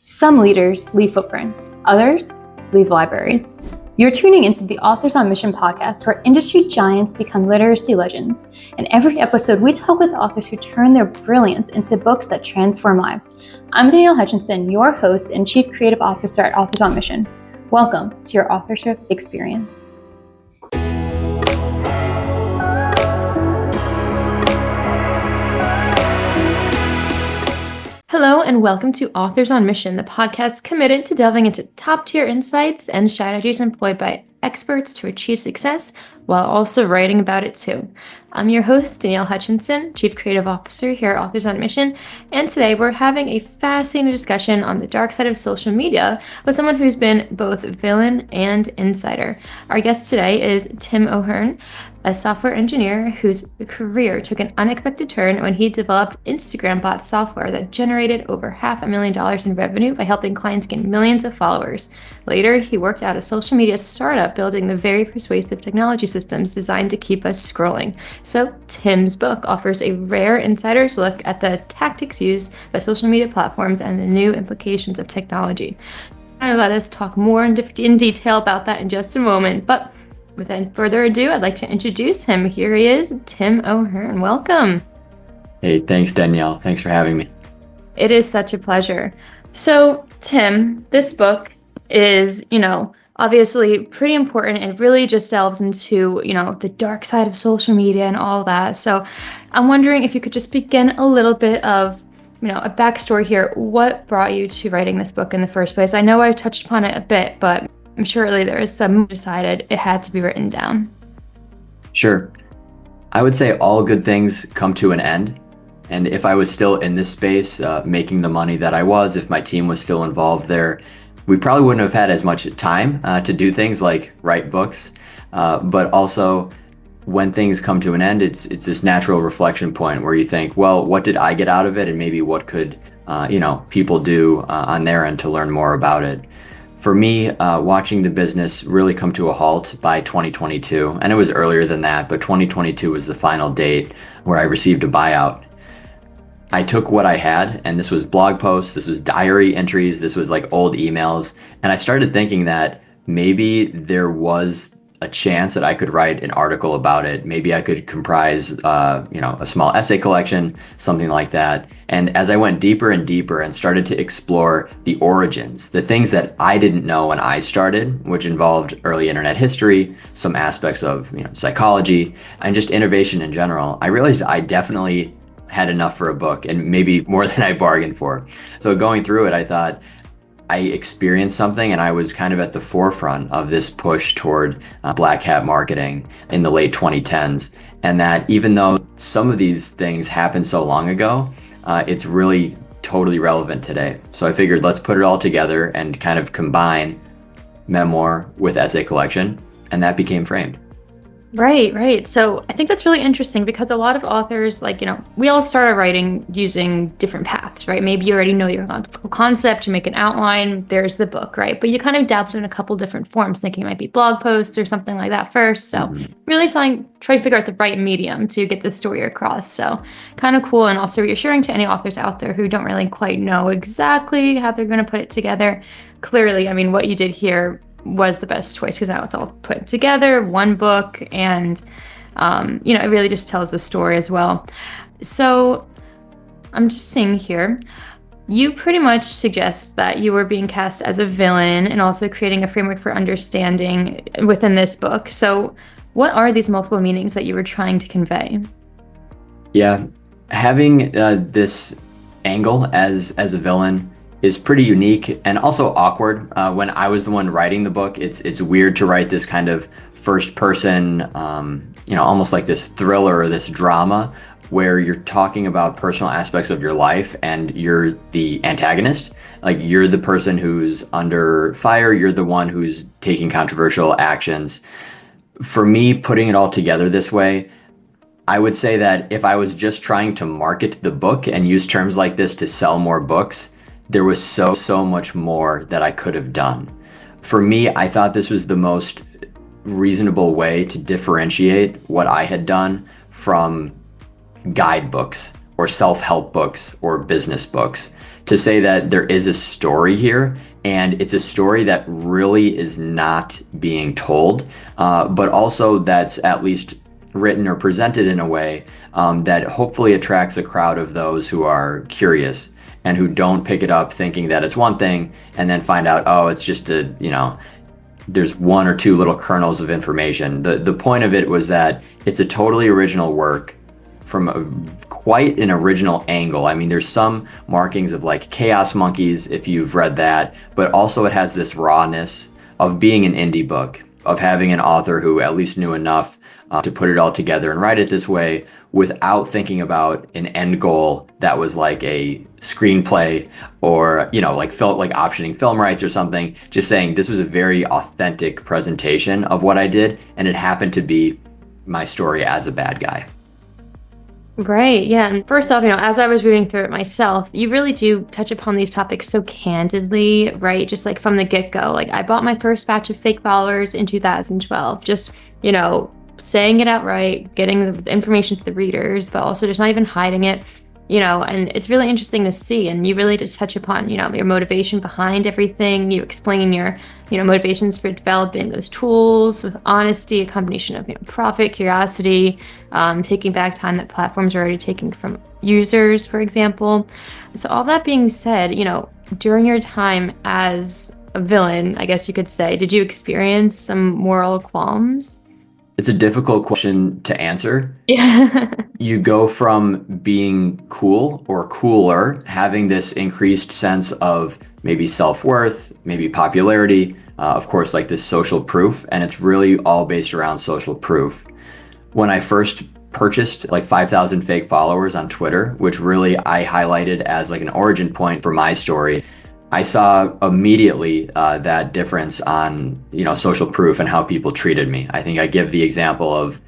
Some leaders leave footprints, others leave libraries. You're tuning into the Authors on Mission podcast, where industry giants become literacy legends. In every episode, we talk with authors who turn their brilliance into books that transform lives. I'm Danielle Hutchinson, your host and Chief Creative Officer at Authors on Mission. Welcome to your authorship experience. Hello and welcome to Authors on Mission, the podcast committed to delving into top-tier insights and strategies employed by experts to achieve success while also writing about it too. I'm your host, Danielle Hutchinson, Chief Creative Officer here at Authors on Mission, and today we're having a fascinating discussion on the dark side of social media with someone who's been both villain and insider. Our guest today is Tim O'Hearn, a software engineer whose career took an unexpected turn when he developed Instagram bot software that generated over $500,000 in revenue by helping clients gain millions of followers. Later, he worked out a social media startup building the very persuasive technology systems designed to keep us scrolling. So Tim's book offers a rare insider's look at the tactics used by social media platforms and the new implications of technology. And let us talk more in detail about that in just a moment, but without further ado, I'd like to introduce him. Here he is, Tim O'Hearn. Welcome. Hey, thanks, Danielle. Thanks for having me. It is such a pleasure. So, Tim, this book is, obviously pretty important. It really just delves into, the dark side of social media and all that. So I'm wondering if you could just begin a little bit of, a backstory here. What brought you to writing this book in the first place? I know I touched upon it a bit, but I'm sure there was some who decided it had to be written down. Sure. I would say all good things come to an end. And if I was still in this space, making the money that I was, if my team was still involved there, we probably wouldn't have had as much time to do things like write books. But also, when things come to an end, it's this natural reflection point where you think, well, what did I get out of it? And maybe what could people do on their end to learn more about it? For me, watching the business really come to a halt by 2022, and it was earlier than that, but 2022 was the final date where I received a buyout. I took what I had, and this was blog posts, this was diary entries, this was like old emails, and I started thinking that maybe there was a chance that I could write an article about it. Maybe I could comprise, a small essay collection, something like that. And as I went deeper and deeper and started to explore the origins, the things that I didn't know when I started, which involved early internet history, some aspects of psychology, and just innovation in general, I realized I definitely had enough for a book, and maybe more than I bargained for. So going through it, I thought, I experienced something, and I was kind of at the forefront of this push toward black hat marketing in the late 2010s. And that even though some of these things happened so long ago, it's really totally relevant today. So I figured let's put it all together and kind of combine memoir with essay collection, and that became Framed. Right. So I think that's really interesting because a lot of authors, we all started writing using different paths, right? Maybe you already know your concept, you make an outline, there's the book, right? But you kind of dabbled in a couple different forms, thinking it might be blog posts or something like that first. So really trying to figure out the right medium to get the story across. So kind of cool, and also reassuring to any authors out there who don't really quite know exactly how they're going to put it together. Clearly, what you did here was the best choice because now it's all put together, one book, and it really just tells the story as well. So I'm just seeing here, you pretty much suggest that you were being cast as a villain and also creating a framework for understanding within this book. So what are these multiple meanings that you were trying to convey? Yeah, having this angle as a villain is pretty unique and also awkward. When I was the one writing the book, it's weird to write this kind of first person, almost like this thriller or this drama where you're talking about personal aspects of your life and you're the antagonist. Like, you're the person who's under fire, you're the one who's taking controversial actions. For me, putting it all together this way, I would say that if I was just trying to market the book and use terms like this to sell more books, there was so much more that I could have done. For me, I thought this was the most reasonable way to differentiate what I had done from guidebooks or self-help books or business books. to say that there is a story here, and it's a story that really is not being told, but also that's at least written or presented in a way that hopefully attracts a crowd of those who are curious and who don't pick it up thinking that it's one thing and then find out, oh, it's just there's one or two little kernels of information. The point of it was that it's a totally original work from quite an original angle. I mean, there's some markings of like Chaos Monkeys, if you've read that, but also it has this rawness of being an indie book, of having an author who at least knew enough to put it all together and write it this way without thinking about an end goal that was like a screenplay or, like optioning film rights or something. Just saying this was a very authentic presentation of what I did, and it happened to be my story as a bad guy. Right. Yeah. And first off, as I was reading through it myself, you really do touch upon these topics so candidly, right? Just like from the get-go. Like I bought my first batch of fake followers in 2012. Just, saying it outright, getting the information to the readers, but also just not even hiding it, and it's really interesting to see. And you really did touch upon, your motivation behind everything. You explain your, motivations for developing those tools with honesty, a combination of, profit, curiosity, taking back time that platforms are already taking from users, for example. So all that being said, during your time as a villain, I guess you could say, did you experience some moral qualms? It's a difficult question to answer. Yeah. You go from being cool or cooler, having this increased sense of maybe self-worth, maybe popularity, of course, like this social proof, and it's really all based around social proof. When I first purchased like 5,000 fake followers on Twitter, which really I highlighted as like an origin point for my story, I saw immediately that difference on, social proof and how people treated me. I think I give the example of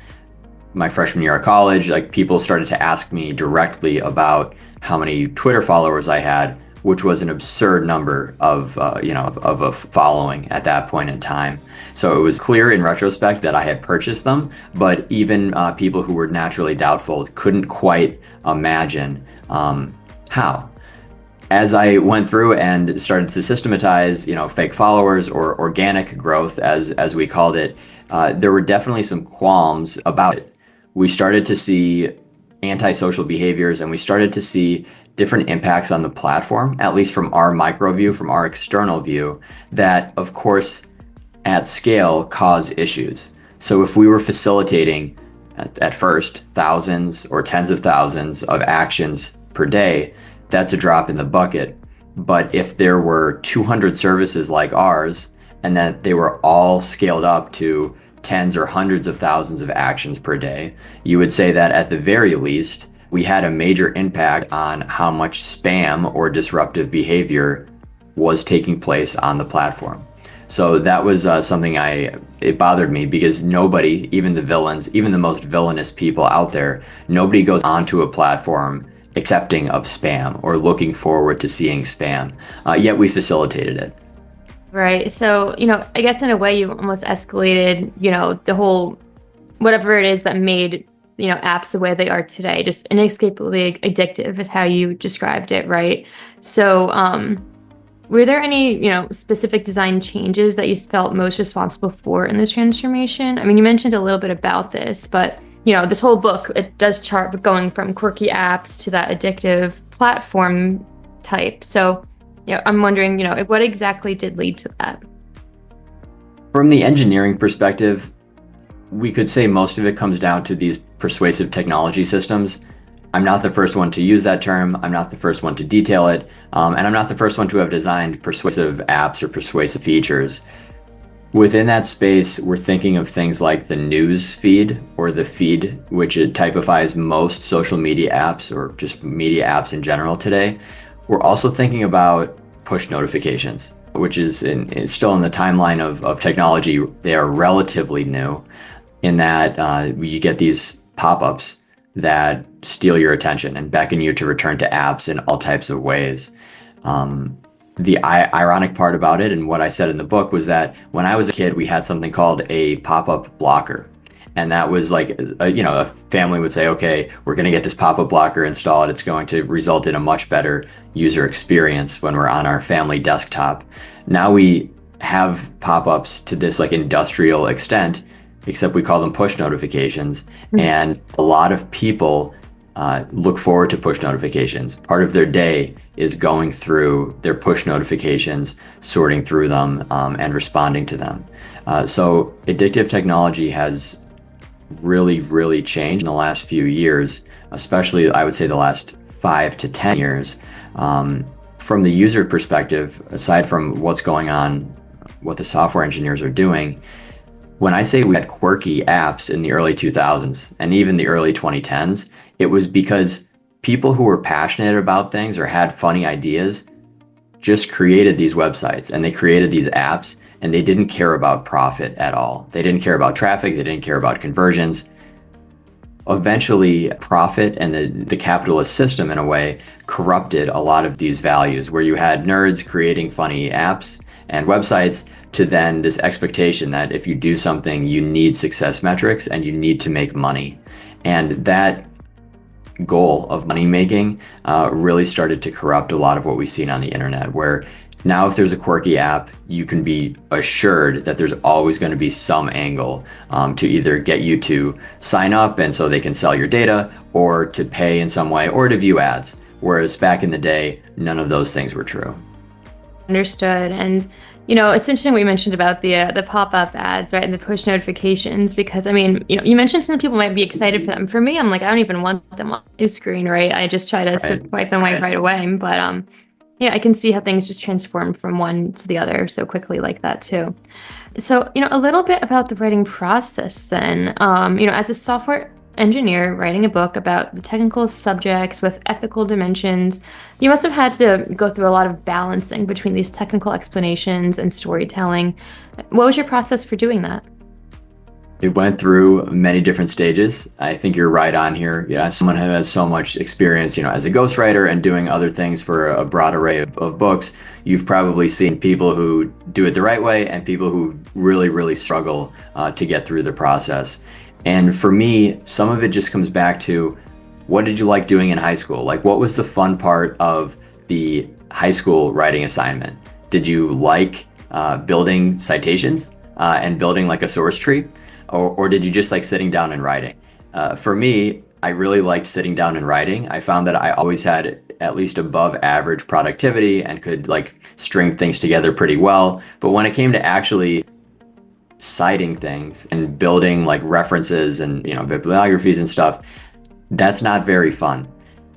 my freshman year of college. Like people started to ask me directly about how many Twitter followers I had, which was an absurd number of a following at that point in time. So it was clear in retrospect that I had purchased them, but even people who were naturally doubtful couldn't quite imagine how. As I went through and started to systematize, fake followers or organic growth, as we called it, there were definitely some qualms about it. We started to see antisocial behaviors, and we started to see different impacts on the platform, at least from our micro view, from our external view, that, of course, at scale cause issues. So if we were facilitating, at first, thousands or tens of thousands of actions per day, that's a drop in the bucket. But if there were 200 services like ours, and that they were all scaled up to tens or hundreds of thousands of actions per day, you would say that at the very least, we had a major impact on how much spam or disruptive behavior was taking place on the platform. So that was something it bothered me, because nobody, even the villains, even the most villainous people out there, nobody goes onto a platform accepting of spam or looking forward to seeing spam, yet we facilitated it. Right. So, I guess in a way you almost escalated, the whole, whatever it is that made, apps the way they are today, just inescapably addictive is how you described it, right? So, were there any, specific design changes that you felt most responsible for in this transformation? I mean, you mentioned a little bit about this, but this whole book, it does chart going from quirky apps to that addictive platform type. So, I'm wondering, what exactly did lead to that? From the engineering perspective, we could say most of it comes down to these persuasive technology systems. I'm not the first one to use that term. I'm not the first one to detail it. And I'm not the first one to have designed persuasive apps or persuasive features. Within that space, we're thinking of things like the news feed, or the feed, which it typifies most social media apps or just media apps in general today. We're also thinking about push notifications, which is still in the timeline of technology. They are relatively new in that you get these pop-ups that steal your attention and beckon you to return to apps in all types of ways. The ironic part about it, and what I said in the book, was that when I was a kid, we had something called a pop-up blocker. And that was like, a family would say, okay, we're going to get this pop-up blocker installed. It's going to result in a much better user experience when we're on our family desktop. Now we have pop-ups to this like industrial extent, except we call them push notifications. And a lot of people look forward to push notifications. Part of their day is going through their push notifications, sorting through them, and responding to them. So addictive technology has really, really changed in the last few years, especially I would say the last 5 to 10 years. From the user perspective, aside from what's going on, what the software engineers are doing, when I say we had quirky apps in the early 2000s and even the early 2010s, it was because people who were passionate about things or had funny ideas just created these websites and they created these apps, and they didn't care about profit at all. They didn't care about traffic. They didn't care about conversions. Eventually, profit and the capitalist system, in a way, corrupted a lot of these values, where you had nerds creating funny apps and websites to then this expectation that if you do something, you need success metrics and you need to make money. And that goal of money making really started to corrupt a lot of what we've seen on the internet, where now if there's a quirky app, you can be assured that there's always going to be some angle to either get you to sign up and so they can sell your data, or to pay in some way, or to view ads. Whereas back in the day, none of those things were true. Understood. And it's interesting what you mentioned about the pop-up ads, right, and the push notifications, because I mean, you mentioned some people might be excited for them. For me, I'm like, I don't even want them on my screen, right? I just try to swipe them right away. But yeah, I can see how things just transform from one to the other so quickly like that too. So, a little bit about the writing process then. As a software engineer writing a book about the technical subjects with ethical dimensions, you must have had to go through a lot of balancing between these technical explanations and storytelling. What was your process for doing that? It went through many different stages. I think you're right on here. Yeah, as someone who has so much experience, as a ghostwriter and doing other things for a broad array of books, you've probably seen people who do it the right way and people who really, really struggle to get through the process. And for me, some of it just comes back to, what did you like doing in high school? Like, what was the fun part of the high school writing assignment? Did you like building citations and building like a source tree? Or did you just like sitting down and writing? For me, I really liked sitting down and writing. I found that I always had at least above average productivity and could like string things together pretty well. But when it came to actually citing things and building like references and bibliographies and stuff, that's not very fun.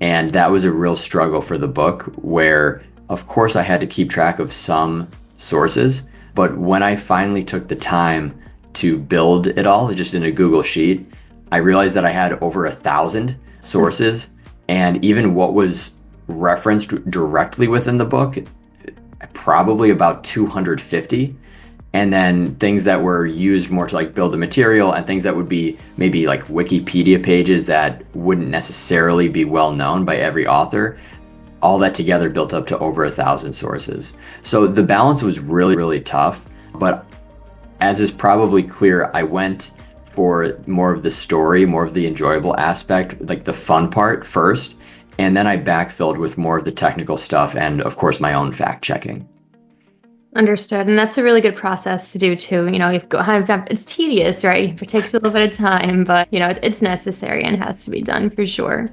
And that was a real struggle for the book, where of course I had to keep track of some sources, but when I finally took the time to build it all just in a Google Sheet, I realized that I had over 1,000 sources, and even what was referenced directly within the book, probably about 250. And then things that were used more to like build the material, and things that would be maybe like Wikipedia pages that wouldn't necessarily be well known by every author. All that together built up to over 1,000 sources. So the balance was really, really tough. But as is probably clear, I went for more of the story, more of the enjoyable aspect, like the fun part first. And then I backfilled with more of the technical stuff and, of course, my own fact checking. Understood. And that's a really good process to do too. It's tedious, right? It takes a little bit of time, but it's necessary and has to be done for sure.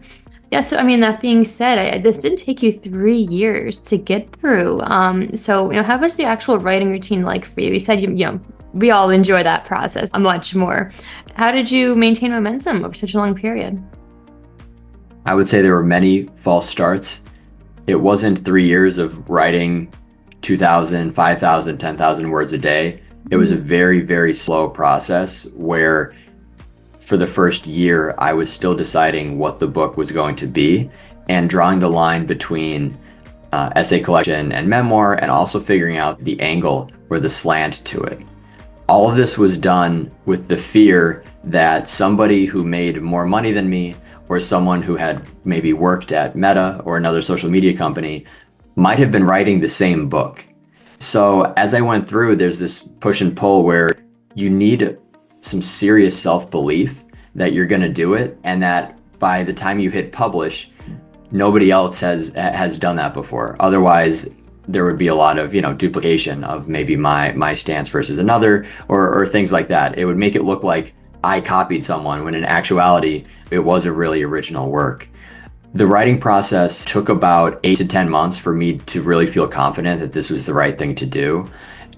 Yeah. So, I mean, that being said, this did take you 3 years to get through. So, how was the actual writing routine like for you? You said, we all enjoy that process much more. How did you maintain momentum over such a long period? I would say there were many false starts. It wasn't 3 years of writing 2,000, 5,000, 10,000 words a day. It was a very, very slow process where for the first year, I was still deciding what the book was going to be and drawing the line between essay collection and memoir, and also figuring out the angle or the slant to it. All of this was done with the fear that somebody who made more money than me, or someone who had maybe worked at Meta or another social media company, might have been writing the same book. So as I went through, there's this push and pull where you need some serious self-belief that you're going to do it, and that by the time you hit publish, nobody else has done that before. Otherwise, there would be a lot of duplication of maybe my stance versus another, or things like that. It would make it look like I copied someone when in actuality it was a really original work. The writing process took about 8 to 10 months for me to really feel confident that this was the right thing to do.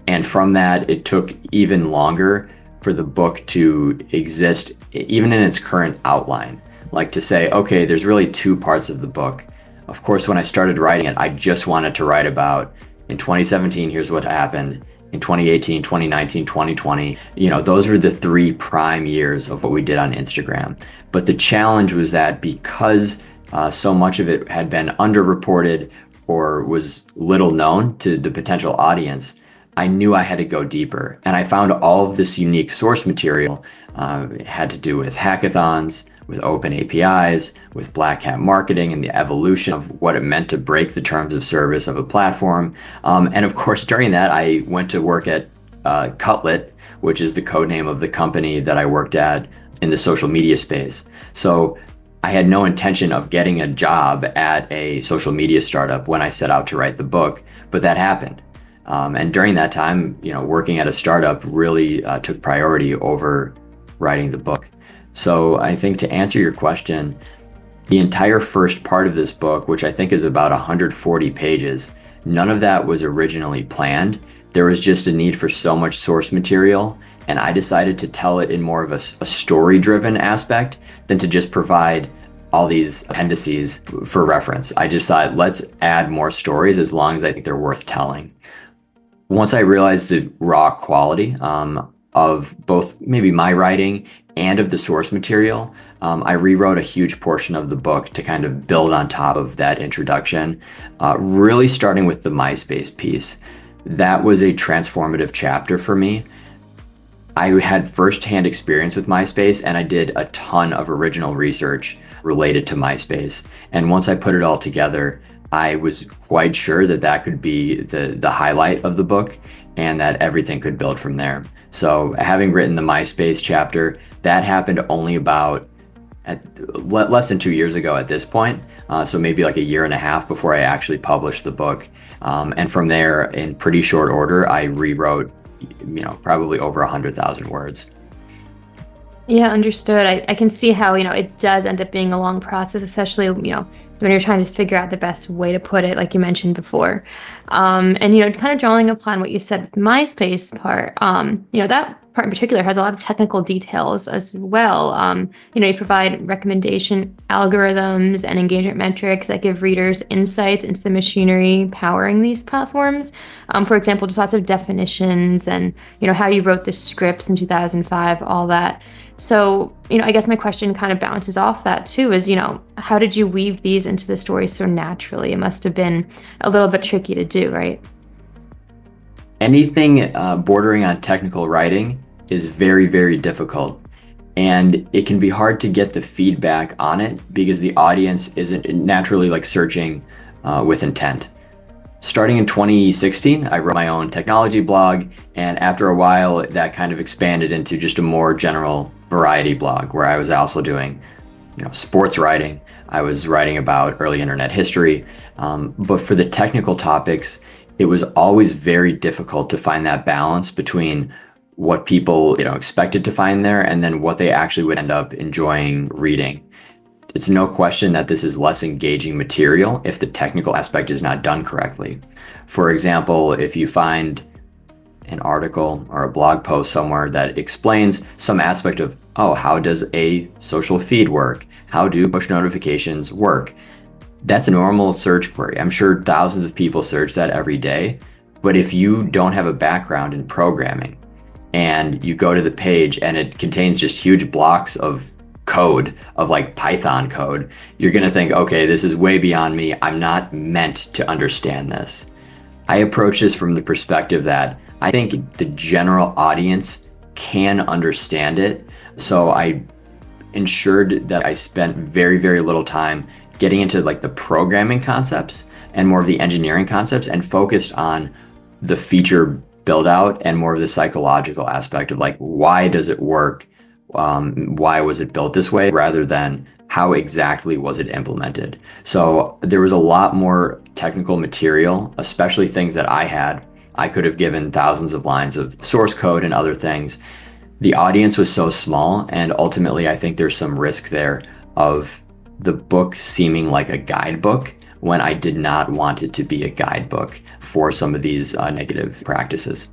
And from that, it took even longer for the book to exist, even in its current outline. Like to say, okay, there's really two parts of the book. Of course, when I started writing it, I just wanted to write about, in 2017, here's what happened. In 2018, 2019, 2020, those were the 3 prime years of what we did on Instagram. But the challenge was that because so much of it had been underreported or was little known to the potential audience, I knew I had to go deeper. And I found all of this unique source material. It had to do with hackathons, with open APIs, with Black Hat marketing and the evolution of what it meant to break the terms of service of a platform. And of course, during that, I went to work at Cutlet, which is the code name of the company that I worked at in the social media space. So I had no intention of getting a job at a social media startup when I set out to write the book, but that happened. And during that time, working at a startup really took priority over writing the book. So I think to answer your question, the entire first part of this book, which I think is about 140 pages, none of that was originally planned. There was just a need for so much source material, and I decided to tell it in more of a story-driven aspect than to just provide all these appendices for reference. I just thought, let's add more stories as long as I think they're worth telling. Once I realized the raw quality of both maybe my writing and of the source material, I rewrote a huge portion of the book to kind of build on top of that introduction, really starting with the MySpace piece. That was a transformative chapter for me. I had firsthand experience with MySpace, and I did a ton of original research related to MySpace. And once I put it all together, I was quite sure that that could be the highlight of the book, and that everything could build from there. So having written the MySpace chapter, that happened only about less than 2 years ago at this point. So maybe like a year and a half before I actually published the book. And from there, in pretty short order, I rewrote, probably over 100,000 words. Yeah, understood. I can see how, it does end up being a long process, especially, when you're trying to figure out the best way to put it, like you mentioned before. And, kind of drawing upon what you said with the MySpace part, that part in particular has a lot of technical details as well. You provide recommendation algorithms and engagement metrics that give readers insights into the machinery powering these platforms. For example, just lots of definitions and, how you wrote the scripts in 2005, all that. So, I guess my question kind of bounces off that too, is, how did you weave these into the story so naturally? It must have been a little bit tricky to do, right? Anything bordering on technical writing is very, very difficult. And it can be hard to get the feedback on it because the audience isn't naturally like searching with intent. Starting in 2016, I wrote my own technology blog, and after a while that kind of expanded into just a more general variety blog where I was also doing, sports writing. I was writing about early internet history, but for the technical topics, it was always very difficult to find that balance between what people, expected to find there and then what they actually would end up enjoying reading. It's no question that this is less engaging material if the technical aspect is not done correctly. For example, if you find an article or a blog post somewhere that explains some aspect of, how does a social feed work? How do push notifications work? That's a normal search query. I'm sure thousands of people search that every day. But if you don't have a background in programming and you go to the page and it contains just huge blocks of code, of like Python code, you're going to think, okay, this is way beyond me. I'm not meant to understand this. I approach this from the perspective that I think the general audience can understand it. So I ensured that I spent very, very little time getting into like the programming concepts and more of the engineering concepts and focused on the feature build out and more of the psychological aspect of like, why does it work? Why was it built this way, rather than how exactly was it implemented? So there was a lot more technical material, especially things that I could have given thousands of lines of source code and other things. The audience was so small, and ultimately I think there's some risk there of the book seeming like a guidebook when I did not want it to be a guidebook for some of these negative practices.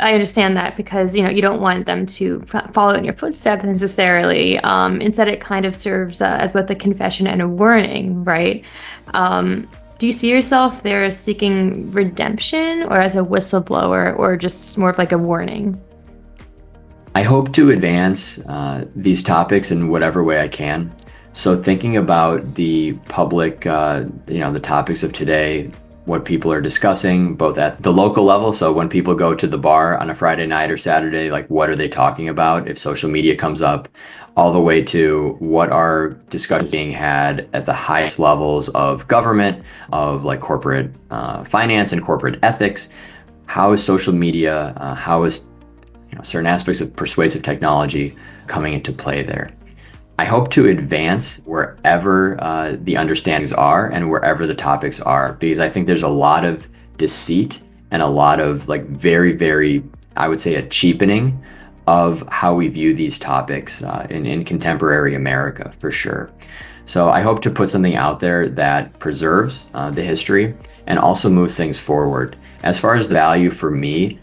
I understand that because, you don't want them to follow in your footsteps necessarily. Instead, it kind of serves as both a confession and a warning, right? Do you see yourself there as seeking redemption or as a whistleblower or just more of like a warning? I hope to advance these topics in whatever way I can. So thinking about the public, the topics of today, what people are discussing, both at the local level. So when people go to the bar on a Friday night or Saturday, like what are they talking about if social media comes up, all the way to what are discussions being had at the highest levels of government, of like corporate finance and corporate ethics. How is social media, how is certain aspects of persuasive technology coming into play there? I hope to advance wherever the understandings are and wherever the topics are, because I think there's a lot of deceit and a lot of like very, very, I would say, a cheapening of how we view these topics in contemporary America, for sure. So I hope to put something out there that preserves the history and also moves things forward. As far as the value for me,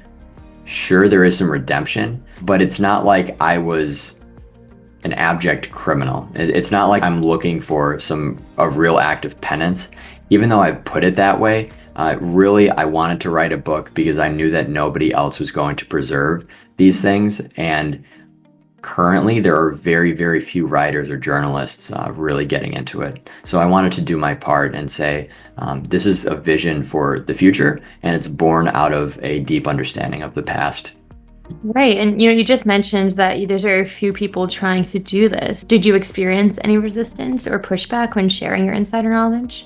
sure, there is some redemption, but it's not like I was an abject criminal. It's not like I'm looking for a real act of penance. Even though I put it that way, really I wanted to write a book because I knew that nobody else was going to preserve these things. And currently there are very, very few writers or journalists really getting into it. So I wanted to do my part and say, this is a vision for the future, and it's born out of a deep understanding of the past. Right. And you just mentioned that there's very few people trying to do this. Did you experience any resistance or pushback when sharing your insider knowledge?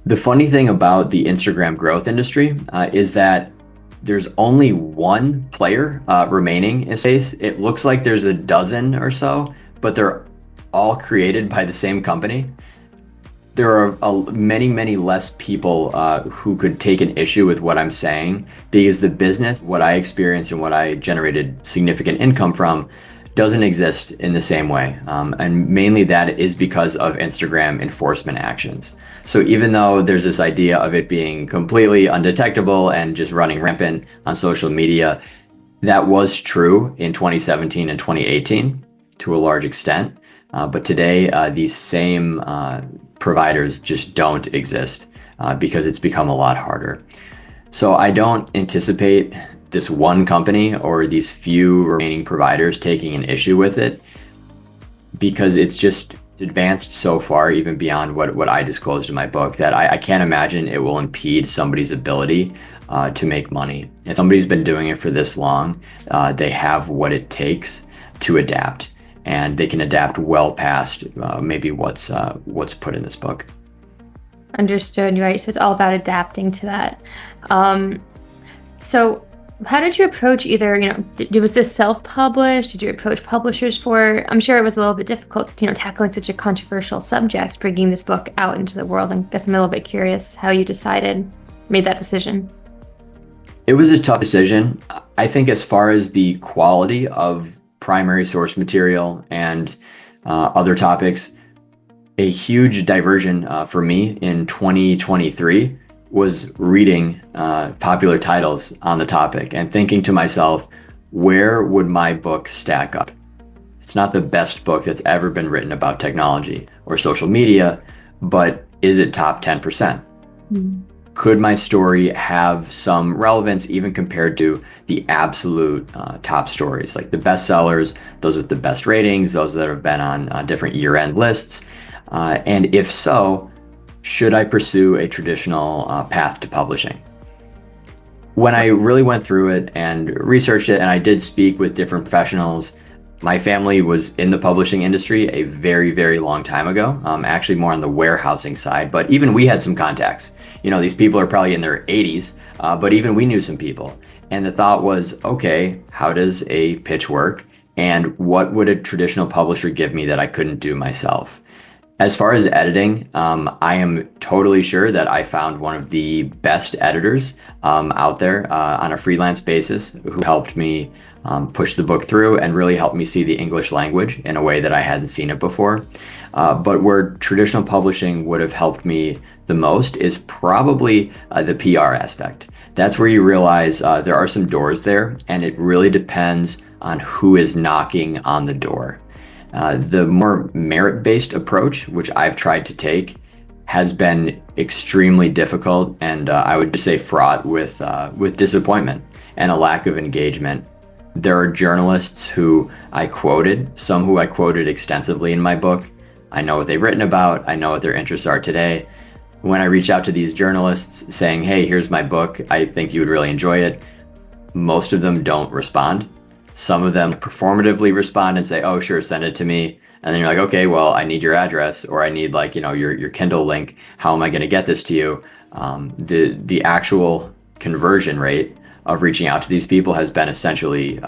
The funny thing about the Instagram growth industry is that there's only one player remaining in space. It looks like there's a dozen or so, but they're all created by the same company. There are many, many less people who could take an issue with what I'm saying, because the business, what I experienced and what I generated significant income from, doesn't exist in the same way. And mainly that is because of Instagram enforcement actions. So even though there's this idea of it being completely undetectable and just running rampant on social media, that was true in 2017 and 2018 to a large extent. But today, these same providers just don't exist because it's become a lot harder. So I don't anticipate this one company or these few remaining providers taking an issue with it, because it's just advanced so far, even beyond what I disclosed in my book, that I can't imagine it will impede somebody's ability to make money. If somebody's been doing it for this long, they have what it takes to adapt. And they can adapt well past maybe what's put in this book. Understood. Right. So it's all about adapting to that. So how did you approach either, was this self-published? Did you approach publishers for it? I'm sure it was a little bit difficult, tackling such a controversial subject, bringing this book out into the world. I guess I'm a little bit curious how you made that decision. It was a tough decision. I think as far as the quality of primary source material and other topics, a huge diversion for me in 2023 was reading popular titles on the topic and thinking to myself, where would my book stack up? It's not the best book that's ever been written about technology or social media, but is it top 10%? Could my story have some relevance even compared to the absolute top stories, like the bestsellers, those with the best ratings, those that have been on different year-end lists? And if so, should I pursue a traditional path to publishing? When I really went through it and researched it, and I did speak with different professionals, my family was in the publishing industry a very, very long time ago, actually more on the warehousing side, but even we had some contacts these people are probably in their 80s, but even we knew some people. And the thought was, okay, how does a pitch work? And what would a traditional publisher give me that I couldn't do myself? As far as editing, I am totally sure that I found one of the best editors out there on a freelance basis who helped me push the book through and really helped me see the English language in a way that I hadn't seen it before. But where traditional publishing would have helped me the most is probably the PR aspect. That's where you realize there are some doors there, and it really depends on who is knocking on the door. The more merit-based approach, which I've tried to take, has been extremely difficult, and I would just say fraught with disappointment and a lack of engagement. There are journalists who I quoted, some who I quoted extensively in my book. I know what they've written about. I know what their interests are today. When I reach out to these journalists saying, hey, here's my book, I think you would really enjoy it, most of them don't respond. Some of them performatively respond and say, oh, sure, send it to me. And then you're like, okay, well, I need your address, or I need your Kindle link. How am I going to get this to you? The actual conversion rate of reaching out to these people has been essentially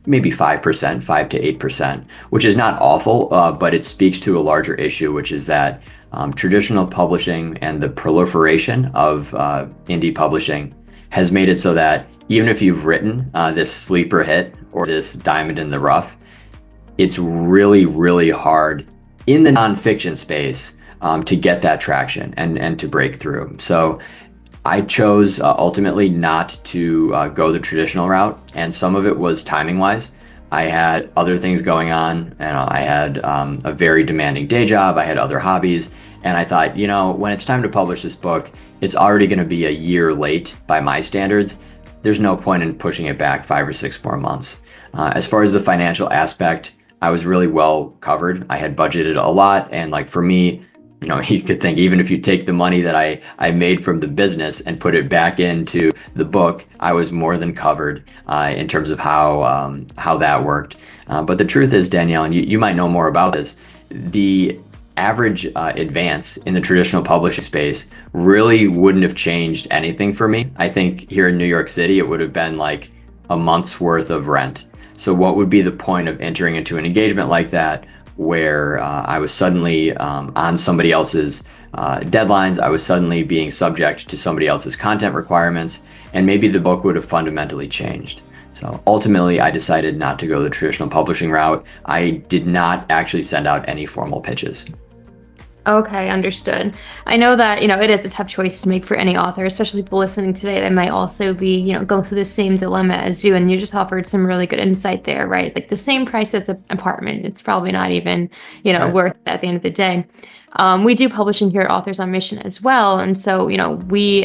maybe 5%, 5 to 8%, which is not awful, but it speaks to a larger issue, which is that traditional publishing and the proliferation of indie publishing has made it so that even if you've written this sleeper hit or this diamond in the rough, it's really, really hard in the nonfiction space to get that traction and to break through. So I chose ultimately not to go the traditional route, and some of it was timing wise. I had other things going on, and I had a very demanding day job. I had other hobbies, and I thought, when it's time to publish this book, it's already going to be a year late by my standards. There's no point in pushing it back 5 or 6 more months. As far as the financial aspect, I was really well covered. I had budgeted a lot, and for me, you could think even if you take the money that I made from the business and put it back into the book, I was more than covered in terms of how that worked. But the truth is, Danielle, and you might know more about this, the average advance in the traditional publishing space really wouldn't have changed anything for me. I think here in New York City, it would have been like a month's worth of rent. So what would be the point of entering into an engagement like that where I was suddenly on somebody else's deadlines, I was suddenly being subject to somebody else's content requirements, and maybe the book would have fundamentally changed. So ultimately, I decided not to go the traditional publishing route. I did not actually send out any formal pitches. Okay, understood. I know that, it is a tough choice to make for any author, especially people listening today that might also be, going through the same dilemma as you. And you just offered some really good insight there, right? Like the same price as an apartment, it's probably not even, Right. worth it at the end of the day. We do publishing here at Authors on Mission as well. And so, we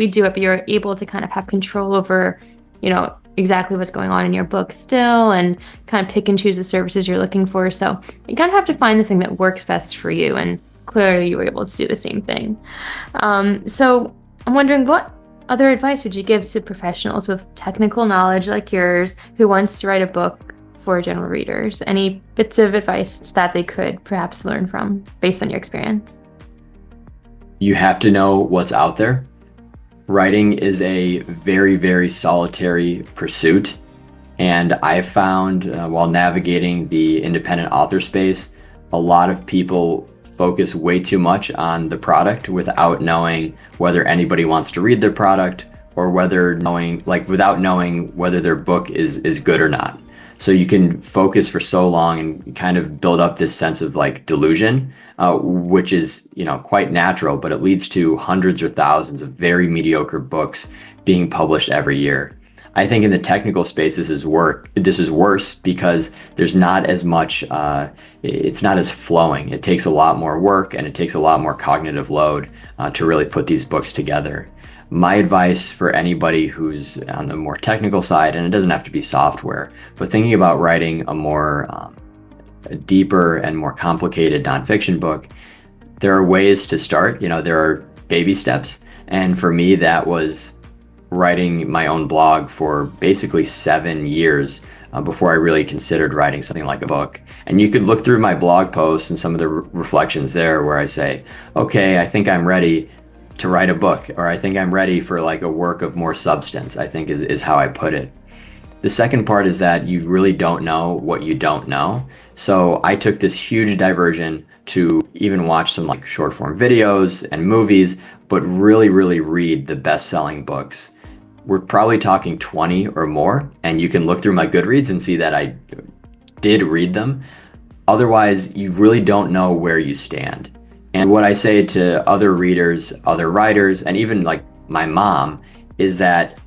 do it, but you're able to kind of have control over, exactly what's going on in your book still, and kind of pick and choose the services you're looking for. So you kind of have to find the thing that works best for you. And clearly you were able to do the same thing. So I'm wondering, what other advice would you give to professionals with technical knowledge like yours who wants to write a book for general readers? Any bits of advice that they could perhaps learn from based on your experience? You have to know what's out there. Writing is a very, very solitary pursuit. And I found while navigating the independent author space, a lot of people focus way too much on the product without knowing whether anybody wants to read their product, or without knowing whether their book is good or not. So you can focus for so long and kind of build up this sense of delusion, which is, quite natural, but it leads to hundreds or thousands of very mediocre books being published every year. I think in the technical space, this is worse because there's not as much, it's not as flowing. It takes a lot more work, and it takes a lot more cognitive load to really put these books together. My advice for anybody who's on the more technical side, and it doesn't have to be software, but thinking about writing a more deeper and more complicated nonfiction book, there are ways to start. There are baby steps. And for me, that was writing my own blog for basically 7 years before I really considered writing something like a book. And you could look through my blog posts and some of the reflections there where I say, okay, I think I'm ready. to write a book, or I think I'm ready for like a work of more substance, I think is how I put it. The second part is that you really don't know what you don't know. So I took this huge diversion to even watch some like short form videos and movies, but really, really read the best-selling books. We're probably talking 20 or more, and you can look through my Goodreads and see that I did read them. Otherwise, you really don't know where you stand. And what I say to other readers, other writers, and even like my mom is that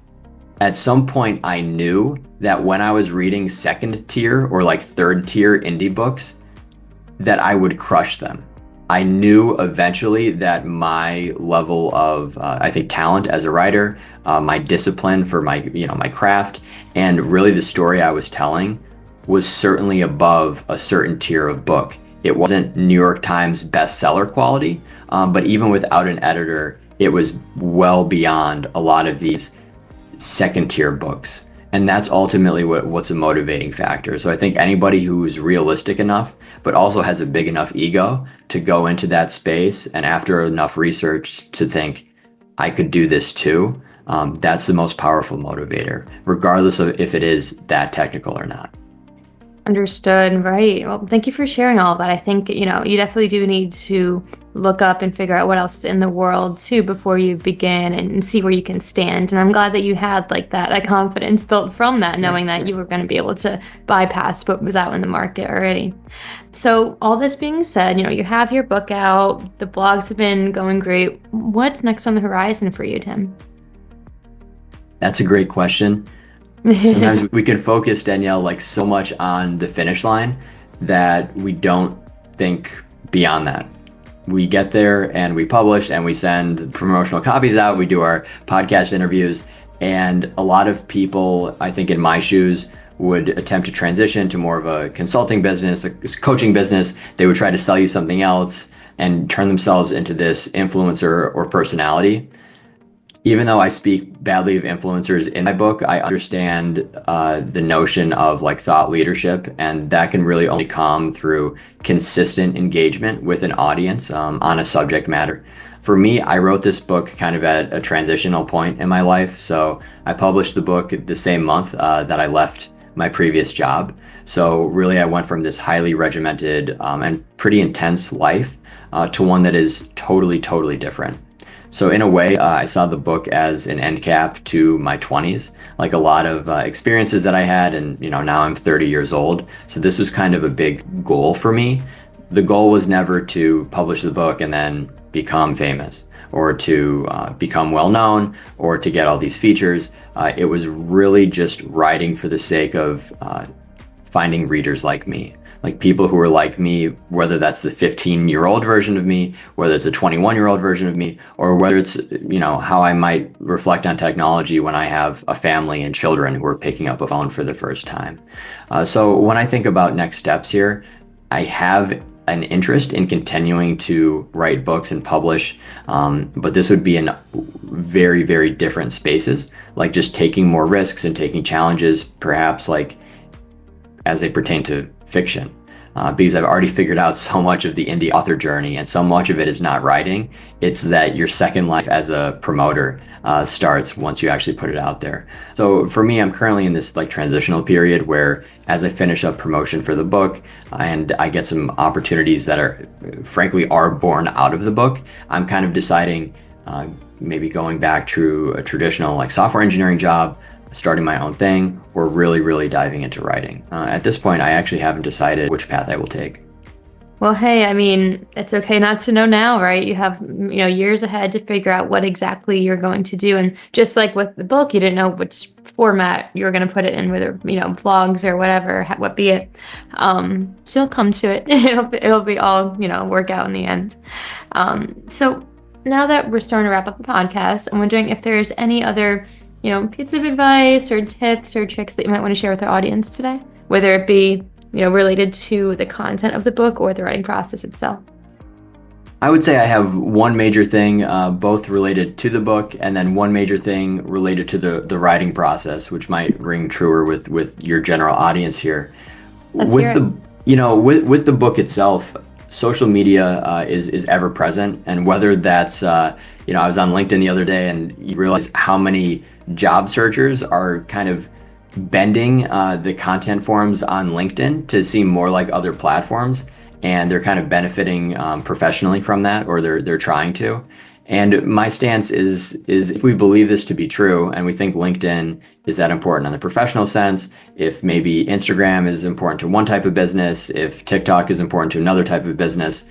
at some point I knew that when I was reading second tier or like third tier indie books, that I would crush them. I knew eventually that my level of, I think, talent as a writer, my discipline for my craft, and really the story I was telling was certainly above a certain tier of book. It wasn't New York Times bestseller quality, but even without an editor, it was well beyond a lot of these second tier books. And that's ultimately what's a motivating factor. So I think anybody who is realistic enough, but also has a big enough ego to go into that space, and after enough research to think, I could do this too, that's the most powerful motivator, regardless of if it is that technical or not. Understood. Right. Well, thank you for sharing all of that. I think, you definitely do need to look up and figure out what else is in the world too before you begin and see where you can stand. And I'm glad that you had like that confidence built from that, knowing that you were going to be able to bypass what was out in the market already. So all this being said, you have your book out, the blogs have been going great. What's next on the horizon for you, Tim? That's a great question. Sometimes we can focus, Danielle, like so much on the finish line that we don't think beyond that. We get there and we publish and we send promotional copies out. We do our podcast interviews, and a lot of people, I think in my shoes, would attempt to transition to more of a consulting business, a coaching business. They would try to sell you something else and turn themselves into this influencer or personality. Even though I speak badly of influencers in my book, I understand the notion of like thought leadership, and that can really only come through consistent engagement with an audience on a subject matter. For me, I wrote this book kind of at a transitional point in my life. So I published the book the same month that I left my previous job. So really, I went from this highly regimented and pretty intense life to one that is totally, totally different. So in a way, I saw the book as an end cap to my 20s, like a lot of experiences that I had, and now I'm 30 years old. So this was kind of a big goal for me. The goal was never to publish the book and then become famous, or to become well known, or to get all these features. It was really just writing for the sake of finding readers like me. Like people who are like me, whether that's the 15-year-old version of me, whether it's a 21-year-old version of me, or whether it's, how I might reflect on technology when I have a family and children who are picking up a phone for the first time. So when I think about next steps here, I have an interest in continuing to write books and publish, but this would be in very, very different spaces, like just taking more risks and taking challenges, perhaps like as they pertain to fiction, because I've already figured out so much of the indie author journey, and so much of it is not writing. It's that your second life as a promoter starts once you actually put it out there. So for me, I'm currently in this like transitional period where as I finish up promotion for the book and I get some opportunities that are frankly are born out of the book, I'm kind of deciding maybe going back to a traditional like software engineering job, starting my own thing, or really, really diving into writing. At this point, I actually haven't decided which path I will take. Well, hey, I mean, it's okay not to know now, right? You have, years ahead to figure out what exactly you're going to do. And just like with the book, you didn't know which format you were going to put it in, whether, blogs or whatever, what be it. So you'll come to it. It'll be all, work out in the end. So now that we're starting to wrap up the podcast, I'm wondering if there's any other pieces of advice or tips or tricks that you might want to share with our audience today, whether it be, related to the content of the book or the writing process itself. I would say I have one major thing, both related to the book, and then one major thing related to the writing process, which might ring truer with your general audience here. Let's hear it. With the book itself, social media is ever present, and whether that's I was on LinkedIn the other day, and you realize how many job searchers are kind of bending the content forums on LinkedIn to seem more like other platforms, and they're kind of benefiting professionally from that, or they're trying to. And my stance is if we believe this to be true, and we think LinkedIn is that important in the professional sense, if maybe Instagram is important to one type of business, if TikTok is important to another type of business,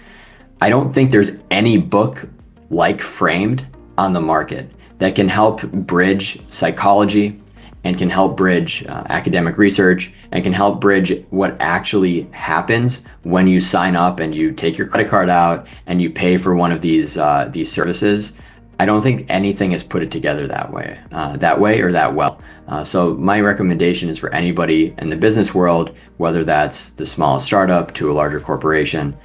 I don't think there's any book like Framed on the market that can help bridge psychology and can help bridge academic research and can help bridge what actually happens when you sign up and you take your credit card out and you pay for one of these services. I don't think anything is put it together that way or that well. So my recommendation is for anybody in the business world, whether that's the smallest startup to a larger corporation,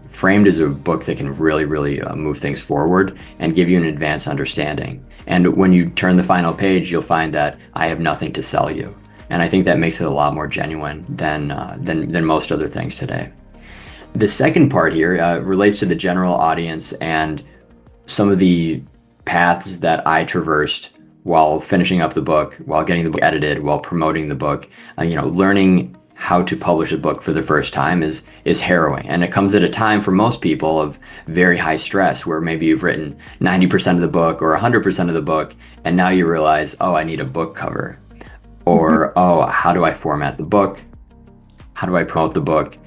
Framed is a book that can really, really move things forward and give you an advanced understanding. And when you turn the final page, you'll find that I have nothing to sell you. And I think that makes it a lot more genuine than most other things today. The second part here relates to the general audience and some of the paths that I traversed while finishing up the book, while getting the book edited, while promoting the book. Learning how to publish a book for the first time is harrowing, and it comes at a time for most people of very high stress, where maybe you've written 90% of the book or 100% of the book, and now you realize, oh, I need a book cover, or oh, how do I format the book? How do I promote the book?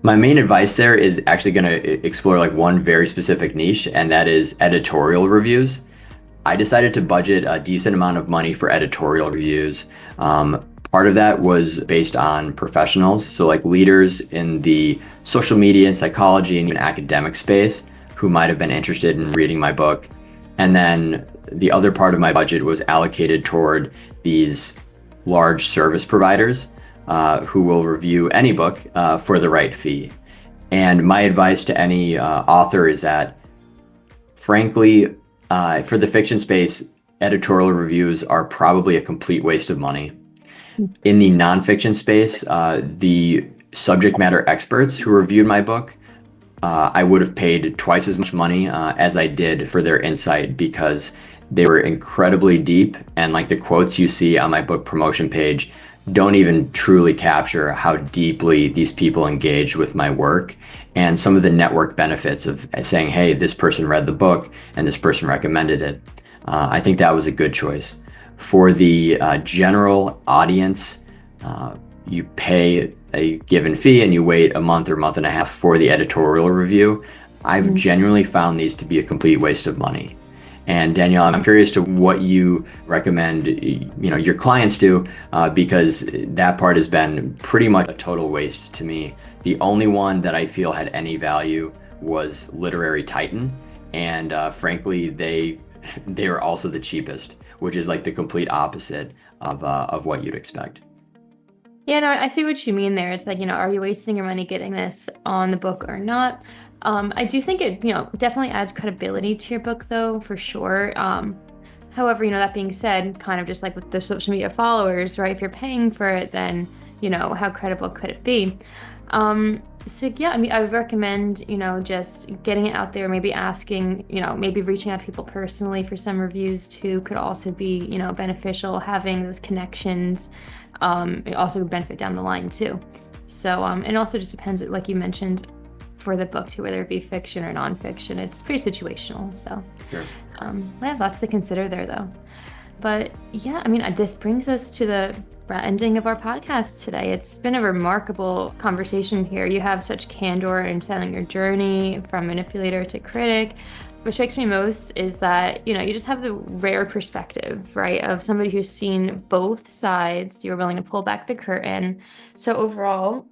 My main advice there is actually going to explore like one very specific niche, and that is editorial reviews. I decided to budget a decent amount of money for editorial reviews. Part of that was based on professionals, so like leaders in the social media and psychology and even academic space who might have been interested in reading my book. And then the other part of my budget was allocated toward these large service providers who will review any book for the right fee. And my advice to any author is that, frankly, for the fiction space, editorial reviews are probably a complete waste of money. In the nonfiction space, the subject matter experts who reviewed my book, I would have paid twice as much money as I did for their insight, because they were incredibly deep, and like the quotes you see on my book promotion page don't even truly capture how deeply these people engaged with my work and some of the network benefits of saying, hey, this person read the book and this person recommended it. I think that was a good choice. For the general audience, you pay a given fee and you wait a month or month and a half for the editorial review. I've genuinely found these to be a complete waste of money. And Danielle, I'm curious to what you recommend, your clients do, because that part has been pretty much a total waste to me. The only one that I feel had any value was Literary Titan, and frankly, they are also the cheapest, which is like the complete opposite of what you'd expect. Yeah, no, I see what you mean there. It's like, are you wasting your money getting this on the book or not? I do think it, definitely adds credibility to your book, though, for sure. However, that being said, kind of just like with the social media followers, right? If you're paying for it, then, how credible could it be? So yeah, I mean, I would recommend, just getting it out there, maybe asking, maybe reaching out to people personally for some reviews too could also be, beneficial. Having those connections, it also would benefit down the line too. So, it also just depends, like you mentioned, for the book too, whether it be fiction or nonfiction. It's pretty situational. So, Sure. I have lots to consider there though. But yeah, I mean, this brings us to the ending of our podcast today. It's been a remarkable conversation here. You have such candor in telling your journey from manipulator to critic. What strikes me most is that, you just have the rare perspective, right, of somebody who's seen both sides. You're willing to pull back the curtain. So overall,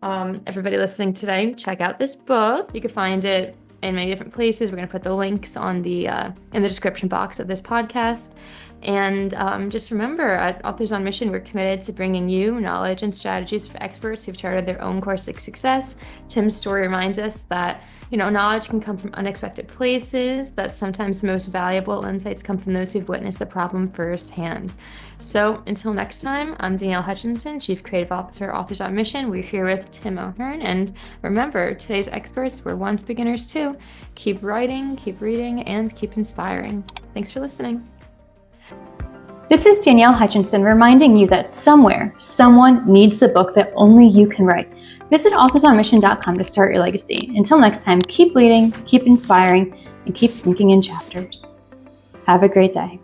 everybody listening today, check out this book. You can find it in many different places. We're going to put the links on the in the description box of this podcast. And just remember, at Authors on Mission, we're committed to bringing you knowledge and strategies for experts who've charted their own course of success. Tim's story reminds us that, Knowledge can come from unexpected places, but sometimes the most valuable insights come from those who've witnessed the problem firsthand. So until next time, I'm Danielle Hutchinson, Chief Creative Officer, Authors on Mission. We're here with Tim O'Hearn. And remember, today's experts were once beginners too. Keep writing, keep reading, and keep inspiring. Thanks for listening. This is Danielle Hutchinson reminding you that somewhere, someone needs the book that only you can write. Visit authorsonmission.com to start your legacy. Until next time, keep leading, keep inspiring, and keep thinking in chapters. Have a great day.